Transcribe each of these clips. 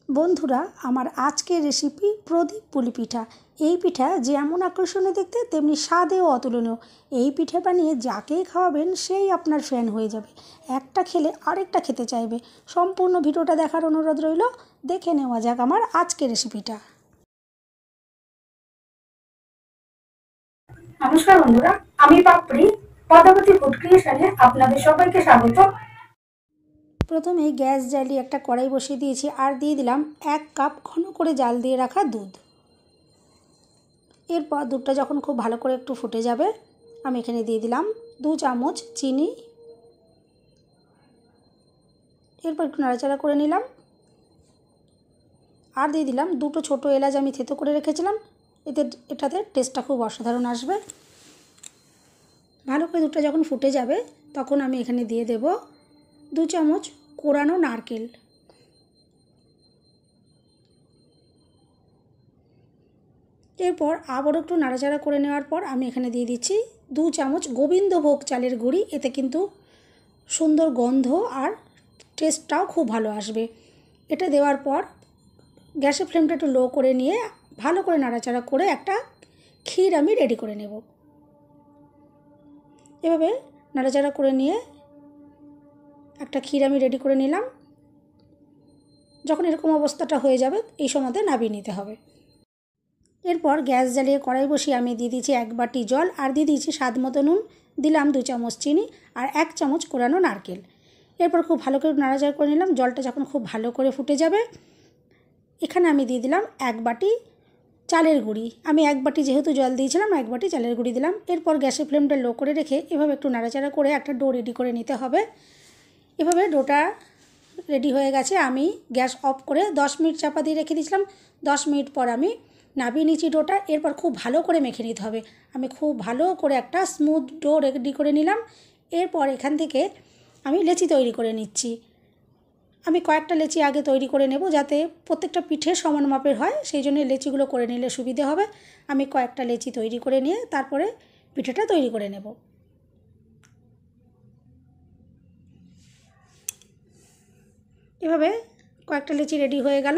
বন্ধুরা, আমার আজকের রেসিপি প্রদীপ পুলি পিঠা। এই পিঠা যেমন আকর্ষণীয় দেখতে তেমনি স্বাদেও অতুলনীয়। এই পিঠা বানিয়ে যাকেই খাওয়াবেন সেই আপনার ফ্যান হয়ে যাবে, একটা খেলে আরেকটা খেতে চাইবে। সম্পূর্ণ ভিডিওটা দেখার অনুরোধ রইল। দেখে নেওয়া যাক আমার আজকের রেসিপিটা। নমস্কার বন্ধুরা, আমি পাপড়ি পদ্মাবতী ফুড ক্রিয়েশনে আপনাদের সবাইকে স্বাগত। প্রথমে গ্যাস জ্বালিয়ে একটা কড়াই বসিয়ে দিয়েছি আর দিয়ে দিলাম 1 কাপ ঘন করে জাল দিয়ে রাখা দুধ। এরপর দুধটা যখন খুব ভালো করে একটু ফুটে যাবে, আমি এখানে দিয়ে দিলাম 2 চামচ চিনি। এরপর একটু নাড়াচাড়া করে নিলাম আর দিয়ে দিলাম 2টো ছোটো এলাচ আমি থেতো করে রেখেছিলাম। এটাতে টেস্টটা খুব অসাধারণ আসবে। ভালো করে দুধটা যখন ফুটে যাবে তখন আমি এখানে দিয়ে দেব 2 চামচ কোরানো নারকেল। এরপর আবার একটু নাড়াচাড়া করে নেওয়ার পর আমি এখানে দিয়ে দিচ্ছি 2 চামচ গোবিন্দভোগ চালের গুঁড়ি। এতে কিন্তু সুন্দর গন্ধ আর টেস্টটাও খুব ভালো আসবে। এটা দেওয়ার পর গ্যাসের ফ্লেমটা একটু লো করে নিয়ে ভালো করে নাড়াচাড়া করে একটা ক্ষীর আমি রেডি করে নেব। এভাবে নাড়াচাড়া করে নিয়ে একটা ক্ষীর আমি রেডি করে নিলাম। যখন এরকম অবস্থাটা হয়ে যাবে এই সময়তে নামিয়ে নিতে হবে। এরপর গ্যাস জ্বালিয়ে কড়াই বসিয়ে আমি দিয়ে দিয়েছি 1 বাটি জল আর দিয়ে দিয়েছি স্বাদ মতো নুন, দিলাম 2 চামচ চিনি আর 1 চামচ কোরানো নারকেল। এরপর খুব ভালো করে নাড়াচাড়া করে নিলাম। জলটা যখন খুব ভালো করে ফুটে যাবে এখানে আমি দিয়ে দিলাম 1 বাটি চালের গুঁড়ি। আমি 1 বাটি যেহেতু জল দিয়েছিলাম 1 বাটি চালের গুঁড়ি দিলাম। এরপর গ্যাসের ফ্লেমটা লো করে রেখে এভাবে একটু নাড়াচাড়া করে একটা ডো রেডি করে নিতে হবে। এভাবে ডোটা রেডি হয়ে গেছে। আমি গ্যাস অফ করে 10 মিনিট চাপা দিয়ে রেখে দিয়েছিলাম। 10 মিনিট পর আমি নামিয়ে নিচ্ছি ডোটা। এরপর খুব ভালো করে মেখে নিতে হবে। আমি খুব ভালো করে একটা স্মুথ ডো রেডি করে নিলাম। এরপর এখান থেকে আমি লেচি তৈরি করে নিচ্ছি। আমি কয়েকটা লেচি আগে তৈরি করে নেব যাতে প্রত্যেকটা পিঠে সমান মাপের হয়, সেই জন্য লেচিগুলো করে নিলে সুবিধে হবে। আমি কয়েকটা লেচি তৈরি করে নিয়ে তারপরে পিঠেটা তৈরি করে নেব। এভাবে কয়েকটা লেচি রেডি হয়ে গেল।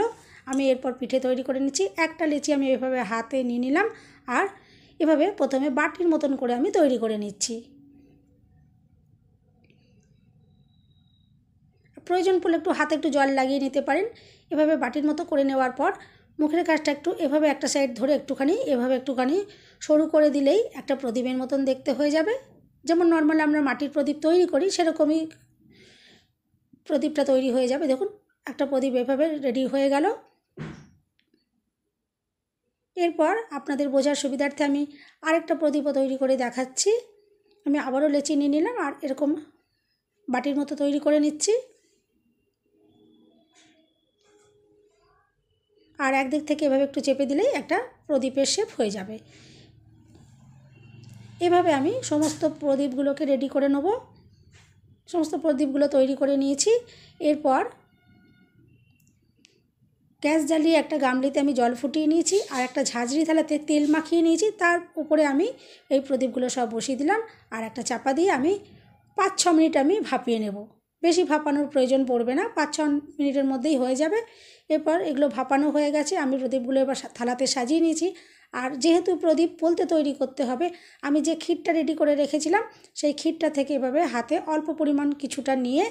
আমি এরপর পিঠে তৈরি করে নিচ্ছি। একটা লেচি আমি এভাবে হাতে নিয়ে নিলাম আর এভাবে প্রথমে বাটির মতন করে আমি তৈরি করে নিচ্ছি। প্রয়োজন পড়লে একটু হাতে একটু জল লাগিয়ে নিতে পারেন। এভাবে বাটির মতো করে নেওয়ার পর মুখের কাজটা একটু এভাবে একটা সাইড ধরে এভাবে একটুখানি সরু করে দিলেই একটা প্রদীপের মতন দেখতে হয়ে যাবে। যেমন নর্মাল আমরা মাটির প্রদীপ তৈরি করি সেরকমই প্রদীপটা তৈরি হয়ে যাবে। দেখুন একটা প্রদীপ এভাবে রেডি হয়ে গেল। এরপর আপনাদের বোঝার সুবিধার্থে আমি আরেকটা প্রদীপও তৈরি করে দেখাচ্ছি। আমি আবারও লেচি নিয়ে নিলাম আর এরকম বাটির মতো তৈরি করে নিচ্ছি। আর একদিক থেকে এভাবে একটু চেপে দিলেই একটা প্রদীপের শেপ হয়ে যাবে। এভাবে আমি সমস্ত প্রদীপগুলোকে রেডি করে নেব। সমস্ত প্রদীপগুলো তৈরি করে নিয়েছি। এরপর গ্যাস জ্বালিয়ে একটা গামলিতে আমি জল ফুটিয়ে নিয়েছি আর একটা ঝাঁঝরি থালাতে তেল মাখিয়ে নিয়েছি। তার উপরে আমি এই প্রদীপগুলো সব বসিয়ে দিলাম আর একটা চাপা দিয়ে আমি 5-6 মিনিট আমি ভাপিয়ে নেব। বেশি ভাপানোর প্রয়োজন পড়বে না, 5-6 মিনিটের মধ্যেই হয়ে যাবে। এরপর এগুলো ভাপানো হয়ে গেছে। আমি প্রদীপগুলো এবার থালাতে সাজিয়ে নিয়েছি। আর যেহেতু প্রদীপ পোলতে তৈরি করতে হবে, আমি যে ক্ষীরটা রেডি করে রেখেছিলাম সেই ক্ষীরটা থেকে এভাবে হাতে অল্প পরিমাণ কিছুটা নিয়ে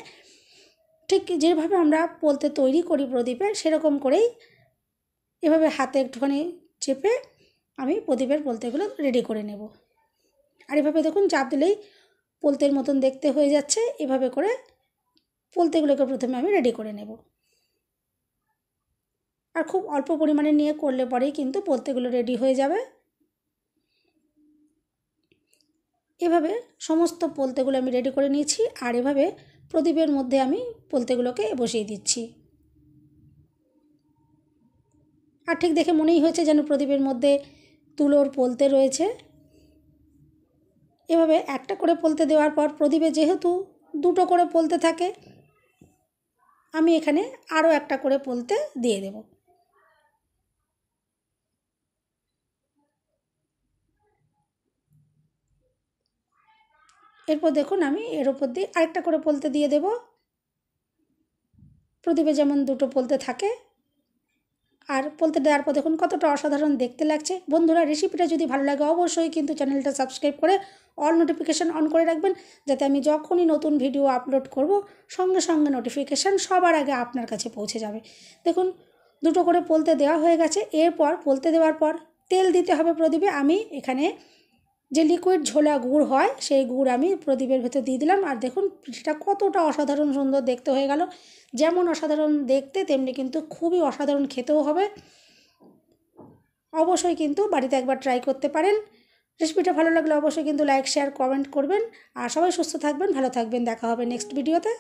ঠিক যেভাবে আমরা পোলতে তৈরি করি প্রদীপের সেরকম করেই এভাবে হাতে একটুখানি চেপে আমি প্রদীপের পোলতেগুলো রেডি করে নেব। আর এভাবে দেখুন চাপ দিলেই পোলতের মতন দেখতে হয়ে যাচ্ছে। এভাবে করে পোলতেগুলোকে প্রথমে আমি রেডি করে নেব। আর খুব অল্প পরিমাণে নিয়ে করলে পরেই কিন্তু পোলতেগুলো রেডি হয়ে যাবে। এভাবে সমস্ত পোলতেগুলো আমি রেডি করে নিয়েছি আর এভাবে প্রদীপের মধ্যে আমি পোলতেগুলোকে বসিয়ে দিচ্ছি। আর ঠিক দেখে মনেই হয়েছে যেন প্রদীপের মধ্যে তুলোর পোলতে রয়েছে। এভাবে একটা করে পোলতে দেওয়ার পর প্রদীপে যেহেতু 2টো করে পোলতে থাকে, আমি এখানে আরও একটা করে পোলতে দিয়ে দেব। এরপর দেখুন আমি এর ওপর দিয়ে আরেকটা করে পোলতে দিয়ে দেব। প্রদীপে যেমন 2টো পোলতে থাকে আর পোলতে দেওয়ার পর দেখুন কতটা অসাধারণ দেখতে লাগছে। বন্ধুরা, রেসিপিটা যদি ভালো লাগে অবশ্যই কিন্তু চ্যানেলটা সাবস্ক্রাইব করে অল নোটিফিকেশান অন করে রাখবেন, যাতে আমি যখনই নতুন ভিডিও আপলোড করব সঙ্গে সঙ্গে নোটিফিকেশান সবার আগে আপনার কাছে পৌঁছে যাবে। দেখুন দুটো করে পোলতে দেওয়া হয়ে গেছে। এরপর পোলতে দেওয়ার পর তেল দিতে হবে প্রদীপে। আমি এখানে যে লিকুইড ঝোলা গুড় হয় সেই গুড় আমি প্রদীপের ভেতর দিয়ে দিলাম। আর দেখুন পিঠেটা কতটা অসাধারণ সুন্দর দেখতে হয়ে গেল। যেমন অসাধারণ দেখতে তেমনি কিন্তু খুবই অসাধারণ খেতেও হবে। অবশ্যই কিন্তু বাড়িতে একবার ট্রাই করতে পারেন। রেসিপিটা ভালো লাগলে অবশ্যই কিন্তু লাইক শেয়ার কমেন্ট করবেন। আর সবাই সুস্থ থাকবেন, ভালো থাকবেন। দেখা হবে নেক্সট ভিডিওতে।